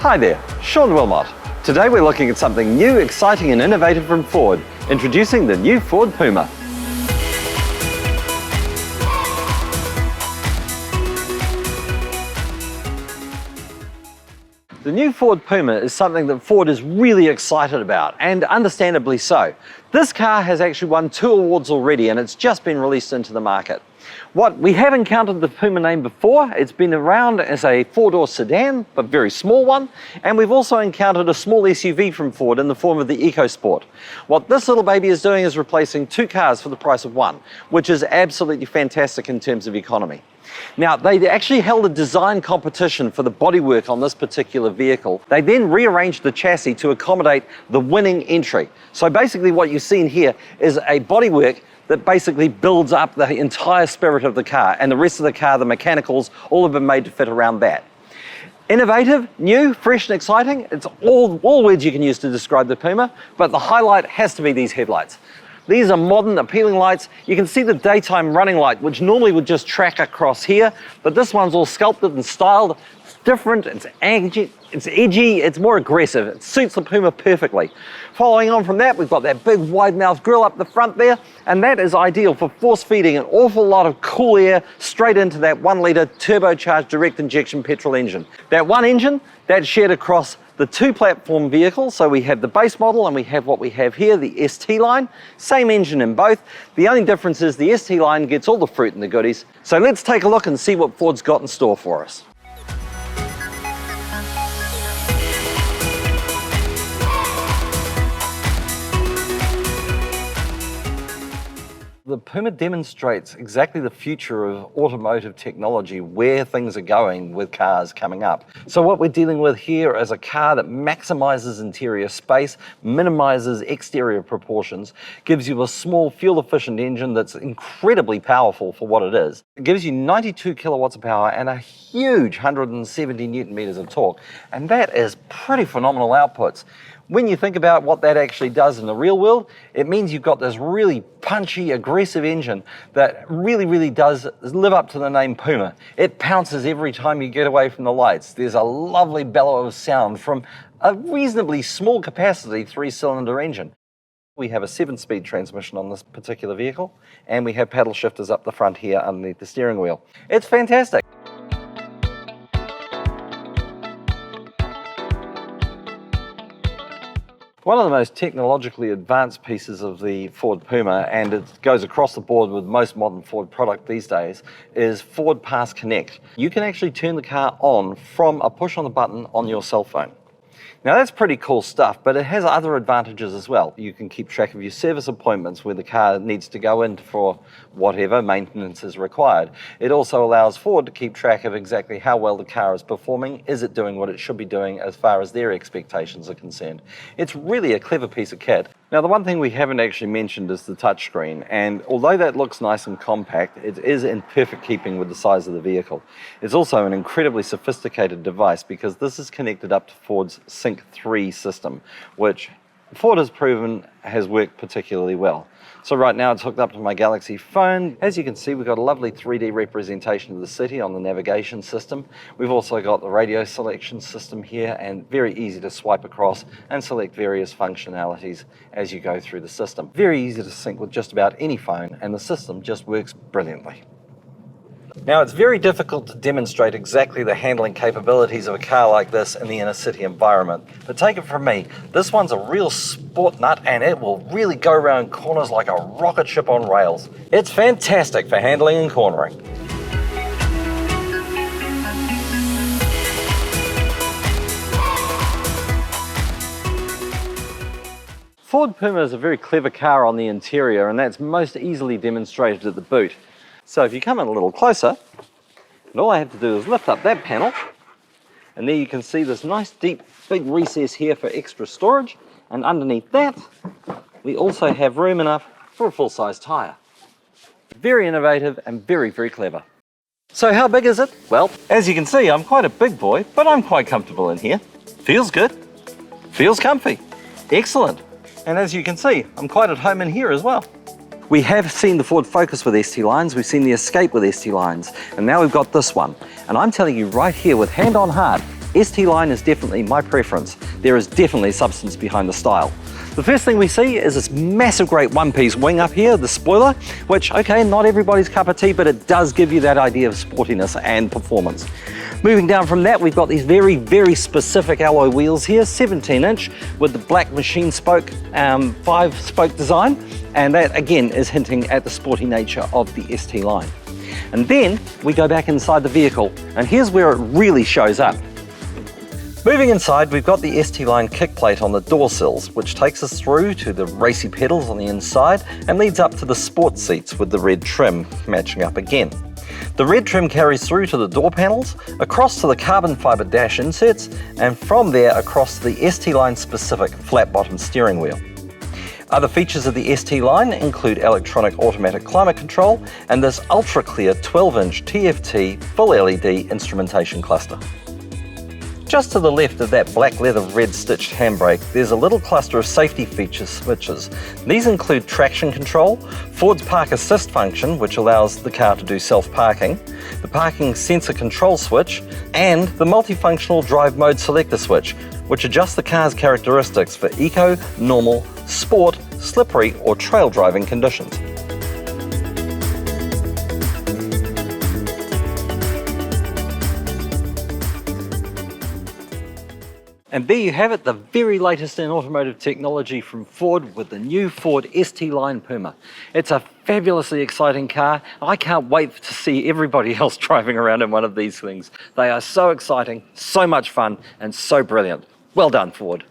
Hi there, Sean Wilmot. Today we're looking at something new, exciting and innovative from Ford, introducing the new Ford Puma. The new Ford Puma is something that Ford is really excited about, and understandably so. This car has actually won 2 awards already, and it's just been released into the market. We have encountered the Puma name before. It's been around as a 4-door sedan, but very small one, and we've also encountered a small SUV from Ford in the form of the EcoSport. What this little baby is doing is replacing 2 cars for the price of 1, which is absolutely fantastic in terms of economy. Now, they actually held a design competition for the bodywork on this particular vehicle. They then rearranged the chassis to accommodate the winning entry. So basically what you've seen here is a bodywork that basically builds up the entire spirit of the car, and the rest of the car, the mechanicals, all have been made to fit around that. Innovative, new, fresh and exciting. It's all words you can use to describe the Puma, but the highlight has to be these headlights. These are modern, appealing lights. You can see the daytime running light, which normally would just track across here, but this one's all sculpted and styled. It's different, it's edgy, it's more aggressive. It suits the Puma perfectly. Following on from that, we've got that big wide-mouth grille up the front there, and that is ideal for force-feeding an awful lot of cool air straight into that 1-litre turbocharged direct injection petrol engine. That one engine, that's shared across the 2 platform vehicles, so we have the base model and we have what we have here, the ST line. Same engine in both. The only difference is the ST line gets all the fruit and the goodies. So let's take a look and see what Ford's got in store for us. The Puma demonstrates exactly the future of automotive technology, where things are going with cars coming up. So what we're dealing with here is a car that maximizes interior space, minimizes exterior proportions, gives you a small fuel-efficient engine that's incredibly powerful for what it is. It gives you 92 kilowatts of power and a huge 170 newton meters of torque, and that is pretty phenomenal outputs. When you think about what that actually does in the real world, it means you've got this really punchy, aggressive engine that really does live up to the name Puma. It pounces every time you get away from the lights. There's a lovely bellow of sound from a reasonably small capacity 3-cylinder engine. We have a 7-speed transmission on this particular vehicle, and we have paddle shifters up the front here underneath the steering wheel. It's fantastic. One of the most technologically advanced pieces of the Ford Puma, and it goes across the board with most modern Ford product these days, is Ford Pass Connect. You can actually turn the car on from a push on the button on your cell phone. Now that's pretty cool stuff, but it has other advantages as well. You can keep track of your service appointments where the car needs to go in for whatever maintenance is required. It also allows Ford to keep track of exactly how well the car is performing. Is it doing what it should be doing as far as their expectations are concerned? It's really a clever piece of kit. Now the one thing we haven't actually mentioned is the touchscreen, and although that looks nice and compact, it is in perfect keeping with the size of the vehicle. It's also an incredibly sophisticated device because this is connected up to Ford's Sync 3 system, which Ford has proven has worked particularly well. So right now it's hooked up to my Galaxy phone. As you can see, we've got a lovely 3D representation of the city on the navigation system. We've also got the radio selection system here, and very easy to swipe across and select various functionalities as you go through the system. Very easy to sync with just about any phone, and the system just works brilliantly. Now, it's very difficult to demonstrate exactly the handling capabilities of a car like this in the inner city environment. But take it from me, this one's a real sport nut, and it will really go around corners like a rocket ship on rails. It's fantastic for handling and cornering. Ford Puma is a very clever car on the interior, and that's most easily demonstrated at the boot. So if you come in a little closer, and all I have to do is lift up that panel, and there you can see this nice deep big recess here for extra storage, and underneath that we also have room enough for a full-size tyre. Very innovative and very clever. So how big is it? Well, as you can see, I'm quite a big boy, but I'm quite comfortable in here. Feels good, feels comfy, excellent. And as you can see, I'm quite at home in here as well. We have seen the Ford Focus with ST lines, we've seen the Escape with ST lines, and now we've got this one. And I'm telling you right here with hand on heart, ST line is definitely my preference. There is definitely substance behind the style. The first thing we see is this massive great one-piece wing up here, the spoiler, which, okay, not everybody's cup of tea, but it does give you that idea of sportiness and performance. Moving down from that, we've got these very, very specific alloy wheels here, 17-inch with the black machine spoke, 5-spoke design, and that again is hinting at the sporty nature of the ST line. And then we go back inside the vehicle, and here's where it really shows up. Moving inside, we've got the ST line kick plate on the door sills, which takes us through to the racy pedals on the inside and leads up to the sport seats with the red trim matching up again. The red trim carries through to the door panels, across to the carbon fibre dash inserts, and from there across to the ST line specific flat bottom steering wheel. Other features of the ST line include electronic automatic climate control and this ultra clear 12-inch TFT full LED instrumentation cluster. Just to the left of that black leather red stitched handbrake, there's a little cluster of safety feature switches. These include traction control, Ford's park assist function, which allows the car to do self-parking, the parking sensor control switch, and the multifunctional drive mode selector switch, which adjusts the car's characteristics for eco, normal, sport, slippery, or trail driving conditions. And there you have it, the very latest in automotive technology from Ford with the new Ford ST line Puma. It's a fabulously exciting car. I can't wait to see everybody else driving around in one of these things. They are so exciting, so much fun, and so brilliant. Well done, Ford.